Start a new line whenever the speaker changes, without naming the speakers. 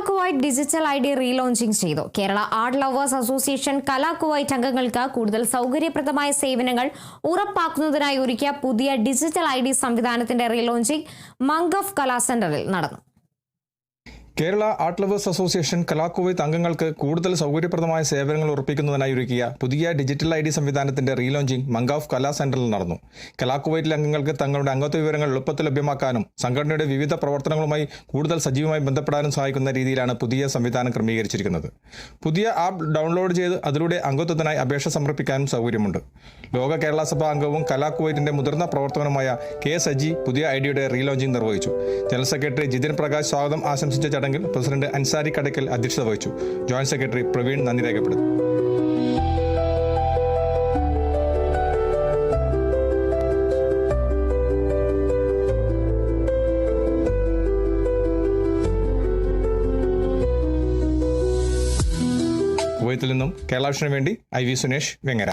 Kuwait digital ID റീലോഞ്ചിങ് ചെയ്തു. Kerala art lovers association Kuwait അംഗങ്ങൾക്ക് കൂടുതൽ സൗകര്യപ്രദമായ സേവനങ്ങൾ ഉറപ്പാക്കുന്നതിനായി ഒരുക്കിയ പുതിയ ഡിജിറ്റൽ ID സംവിധാനത്തിന്റെ റീലോഞ്ചിങ് മംഗഫ് കലാ സെന്ററിൽ നടന്നു.
Kerala art lovers association Kuwait അംഗങ്ങൾക്ക് കൂടുതൽ സൗകര്യപ്രദമായ സേവനങ്ങൾ ഉറപ്പിക്കുന്നതിനായി ഒരുക്കിയ പുതിയ ഡിജിറ്റൽ ID സംവിധാനത്തിന്റെ റീലോഞ്ചിങ് മംഗഫ് കലാ സെന്ററിൽ നടന്നു. കുവൈറ്റിലെ അംഗങ്ങൾക്ക് തങ്ങളുടെ അംഗത്വ വിവരങ്ങൾ എളുപ്പത്തിൽ ലഭ്യമാക്കാനും സംഘടനയുടെ വിവിധ പ്രവർത്തനങ്ങളുമായി കൂടുതൽ സജീവമായി ബന്ധപ്പെടാനും സഹായിക്കുന്ന രീതിയിലാണ് പുതിയ സംവിധാനം ക്രമീകരിച്ചിരിക്കുന്നത്. പുതിയ ആപ്പ് ഡൗൺലോഡ് ചെയ്ത് അതിലൂടെ അംഗത്വത്തിനായി അപേക്ഷ സമർപ്പിക്കാനും സൗകര്യമുണ്ട്. ലോക കേരള സഭ അംഗവും കുവൈറ്റിന്റെ മുതിർന്ന പ്രവർത്തകനുമായ K. സജി പുതിയ IDയുടെ റീലോഞ്ചിങ് നിർവഹിച്ചു. ജനറൽ സെക്രട്ടറി ജിതിൻ പ്രകാശ് സ്വാഗതം ആശംസിച്ച ചടങ്ങിൽ പ്രസിഡന്റ് അൻസാരി കടക്കൽ അധ്യക്ഷത വഹിച്ചു. ജോയിന്റ് സെക്രട്ടറി പ്രവീൺ നന്ദി രേഖപ്പെടുത്തി. കുവൈത്തിൽ നിന്നും കേരള വിഷന് വേണ്ടി IV സുനേഷ് വെങ്ങര.